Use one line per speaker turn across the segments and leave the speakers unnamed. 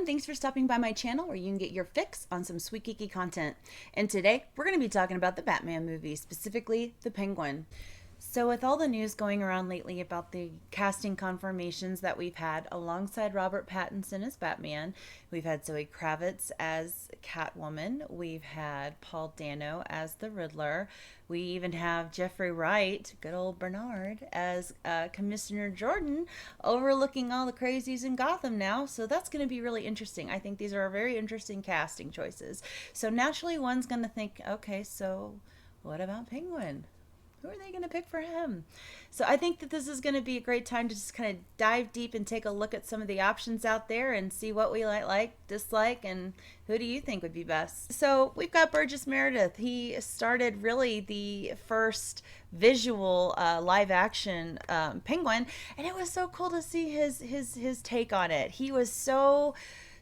thanks for stopping by my channel where you can get your fix on some sweet geeky content. And today we're going to be talking about the Batman movie, specifically the Penguin. So with all the news going around lately about the casting confirmations that we've had alongside Robert Pattinson as Batman, we've had Zoe Kravitz as Catwoman, we've had Paul Dano as the Riddler, we even have Jeffrey Wright, good old Bernard, as Commissioner Jordan, overlooking all the crazies in Gotham now. So that's going to be really interesting. I think these are very interesting casting choices. So naturally one's going to think, okay, so what about Penguin? Who are they going to pick for him? So I think that this is going to be a great time to just kind of dive deep and take a look at some of the options out there and see what we like, dislike, and who do you think would be best. So we've got Burgess Meredith. He started really the first visual live action Penguin, and it was so cool to see his take on it. He was so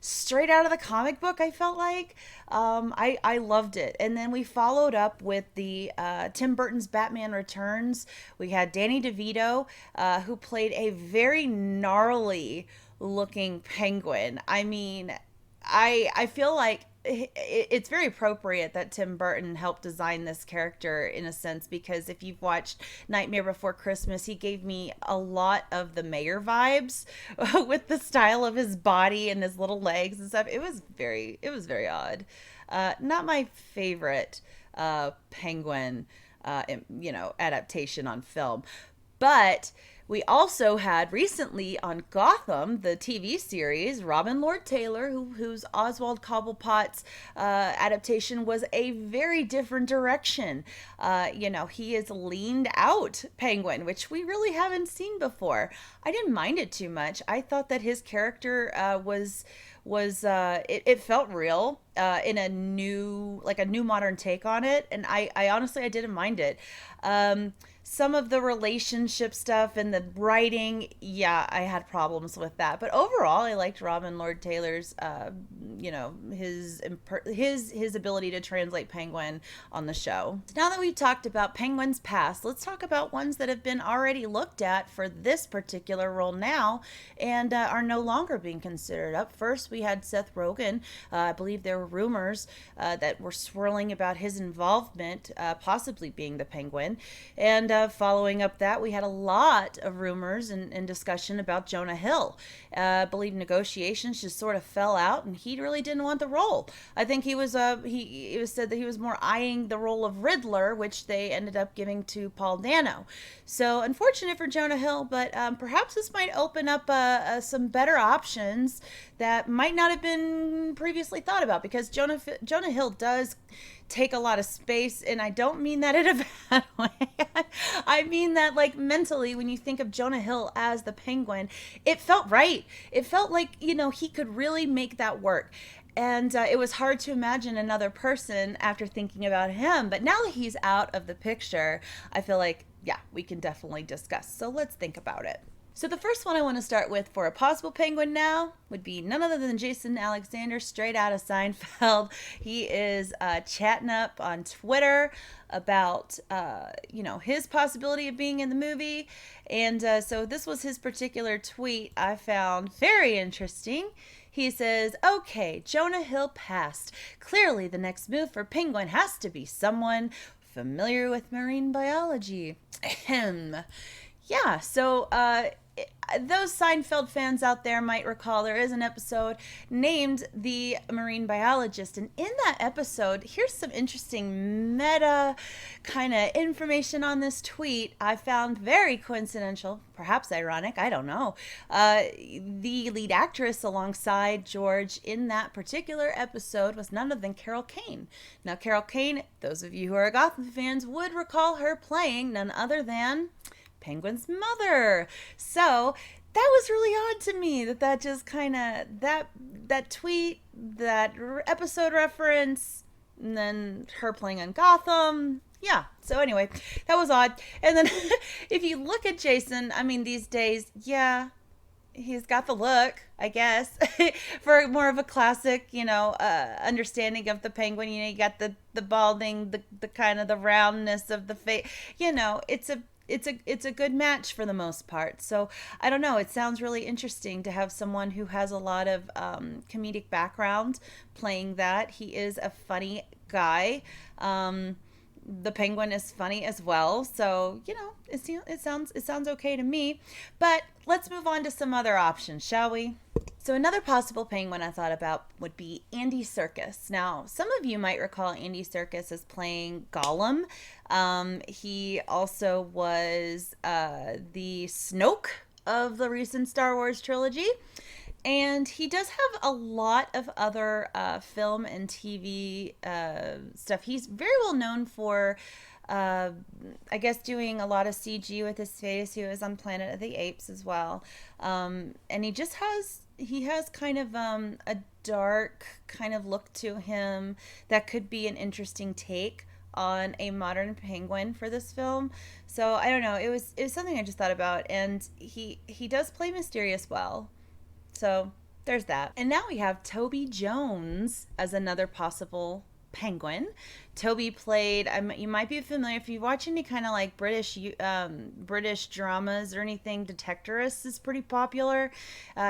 straight out of the comic book, I felt like. I loved it. And then we followed up with the Tim Burton's Batman Returns. We had Danny DeVito, who played a very gnarly looking penguin. I mean, I feel like it's very appropriate that Tim Burton helped design this character in a sense, because if you've watched Nightmare Before Christmas, he gave me a lot of the mayor vibes with the style of his body and his little legs and stuff. It was very odd. Not my favorite penguin, adaptation on film, but we also had recently on Gotham, the TV series, Robin Lord Taylor, whose Oswald Cobblepot's adaptation was a very different direction. He is leaned out Penguin, which we really haven't seen before. I didn't mind it too much. I thought that his character it felt real in a new modern take on it, and I honestly I didn't mind it. Some of the relationship stuff and the writing, yeah, I had problems with that. But overall, I liked Robin Lord Taylor's, his ability to translate Penguin on the show. So now that we've talked about Penguin's past, let's talk about ones that have been already looked at for this particular role now and are no longer being considered. Up first, we had Seth Rogen. I believe there were rumors that were swirling about his involvement, possibly being the Penguin. And following up that, we had a lot of rumors and discussion about Jonah Hill. I believe negotiations just sort of fell out, and he really didn't want the role. I think it was said that he was more eyeing the role of Riddler, which they ended up giving to Paul Dano. So unfortunate for Jonah Hill, but perhaps this might open up some better options that might not have been previously thought about, because Jonah Hill does take a lot of space, and I don't mean that in a bad way. I mean that, like, mentally, when you think of Jonah Hill as the Penguin, it felt right. It felt like, he could really make that work. And it was hard to imagine another person after thinking about him. But now that he's out of the picture, I feel like, yeah, we can definitely discuss. So let's think about it. So the first one I want to start with for a possible Penguin now would be none other than Jason Alexander, straight out of Seinfeld. He is chatting up on Twitter about, his possibility of being in the movie. And so this was his particular tweet I found very interesting. He says, okay, Jonah Hill passed. Clearly the next move for Penguin has to be someone familiar with marine biology. Ahem. Yeah, so those Seinfeld fans out there might recall there is an episode named The Marine Biologist. And in that episode, here's some interesting meta kind of information on this tweet I found very coincidental, perhaps ironic, I don't know. The lead actress alongside George in that particular episode was none other than Carol Kane. Now, Carol Kane, those of you who are Gotham fans would recall her playing none other than Penguin's mother. So that was really odd to me that just kind of that tweet, that episode reference, and then her playing on Gotham. Yeah. So anyway, that was odd. And then if you look at Jason, I mean, these days, yeah, he's got the look, I guess, for more of a classic, understanding of the Penguin. You got the balding, the kind of the roundness of the face. It's a it's a good match for the most part. So I don't know. It sounds really interesting to have someone who has a lot of comedic background playing that. He is a funny guy. The Penguin is funny as well, so it sounds okay to me. But let's move on to some other options, shall we? So another possible Penguin I thought about would be Andy Serkis. Now, some of you might recall Andy Serkis as playing Gollum. He also was the Snoke of the recent Star Wars trilogy. And he does have a lot of other film and TV stuff. He's very well known for, I guess, doing a lot of CG with his face. He was on Planet of the Apes as well. And he has kind of a dark kind of look to him that could be an interesting take on a modern Penguin for this film. So I don't know. It was something I just thought about, and he does play mysterious well. So there's that. And now we have Toby Jones as another possible Penguin. Toby played, you might be familiar if you watch any kind of like British dramas or anything. Detectorist is pretty popular.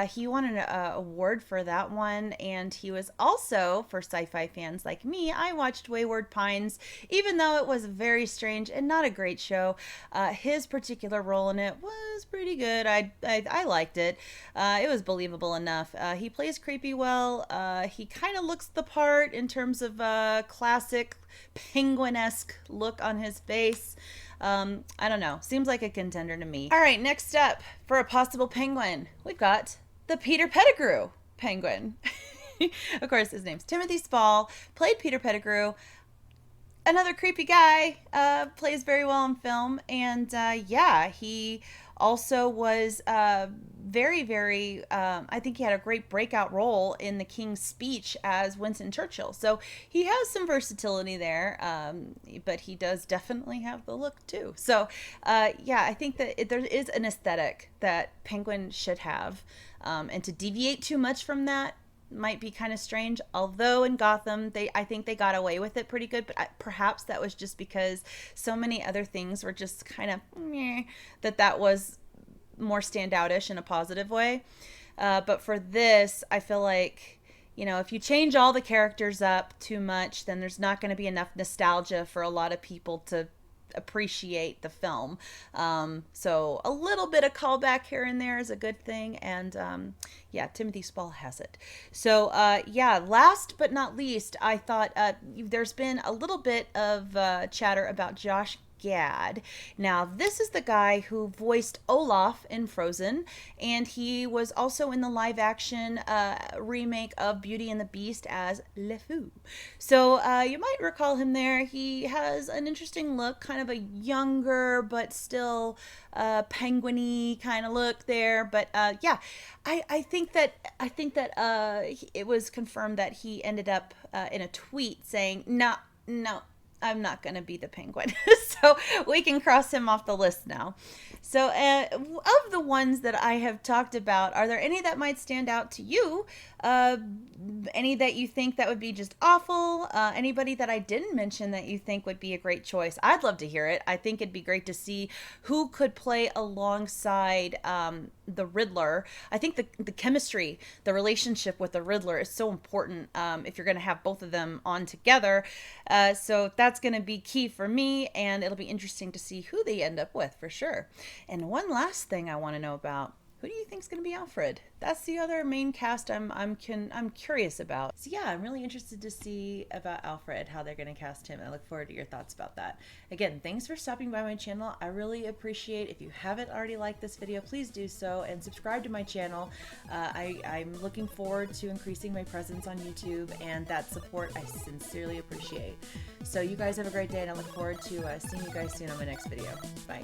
He won an award for that one, and he was also, for sci-fi fans like me, I watched Wayward Pines, even though it was very strange and not a great show. His particular role in it was pretty good. I liked it. It was believable enough. He plays creepy well. He kind of looks the part in terms of classic penguin-esque look on his face. I don't know. Seems like a contender to me. All right, next up for a possible Penguin, we've got the Peter Pettigrew Penguin. Of course, his name's Timothy Spall, played Peter Pettigrew. Another creepy guy, plays very well in film, and he also was very, very, I think he had a great breakout role in The King's Speech as Winston Churchill. So he has some versatility there, but he does definitely have the look too. So I think that there is an aesthetic that Penguin should have, and to deviate too much from that might be kind of strange. Although in Gotham, I think they got away with it pretty good, but perhaps that was just because so many other things were just kind of meh, that was more standoutish in a positive way. But for this, I feel like, if you change all the characters up too much, then there's not going to be enough nostalgia for a lot of people to appreciate the film. So a little bit of callback here and there is a good thing. And Timothy Spall has it. So last but not least, I thought there's been a little bit of chatter about Josh Gad. Now, this is the guy who voiced Olaf in Frozen, and he was also in the live-action remake of Beauty and the Beast as Le Fou. So you might recall him there. He has an interesting look, kind of a younger but still penguin-y kind of look there. But I think that it was confirmed that he ended up in a tweet saying, no, I'm not going to be the Penguin. So we can cross him off the list now. So of the ones that I have talked about, are there any that might stand out to you? Any that you think that would be just awful? Anybody that I didn't mention that you think would be a great choice? I'd love to hear it. I think it'd be great to see who could play alongside the Riddler. I think the chemistry, the relationship with the Riddler is so important if you're going to have both of them on together. So that's going to be key for me, and it'll be interesting to see who they end up with for sure. And one last thing I want to know about. Who do you think is going to be Alfred? That's the other main cast I'm curious about. So yeah, I'm really interested to see about Alfred, how they're going to cast him. I look forward to your thoughts about that. Again, thanks for stopping by my channel. I really appreciate if you haven't already liked this video, please do so and subscribe to my channel. I'm looking forward to increasing my presence on YouTube, and that support I sincerely appreciate. So you guys have a great day, and I look forward to seeing you guys soon on my next video. Bye.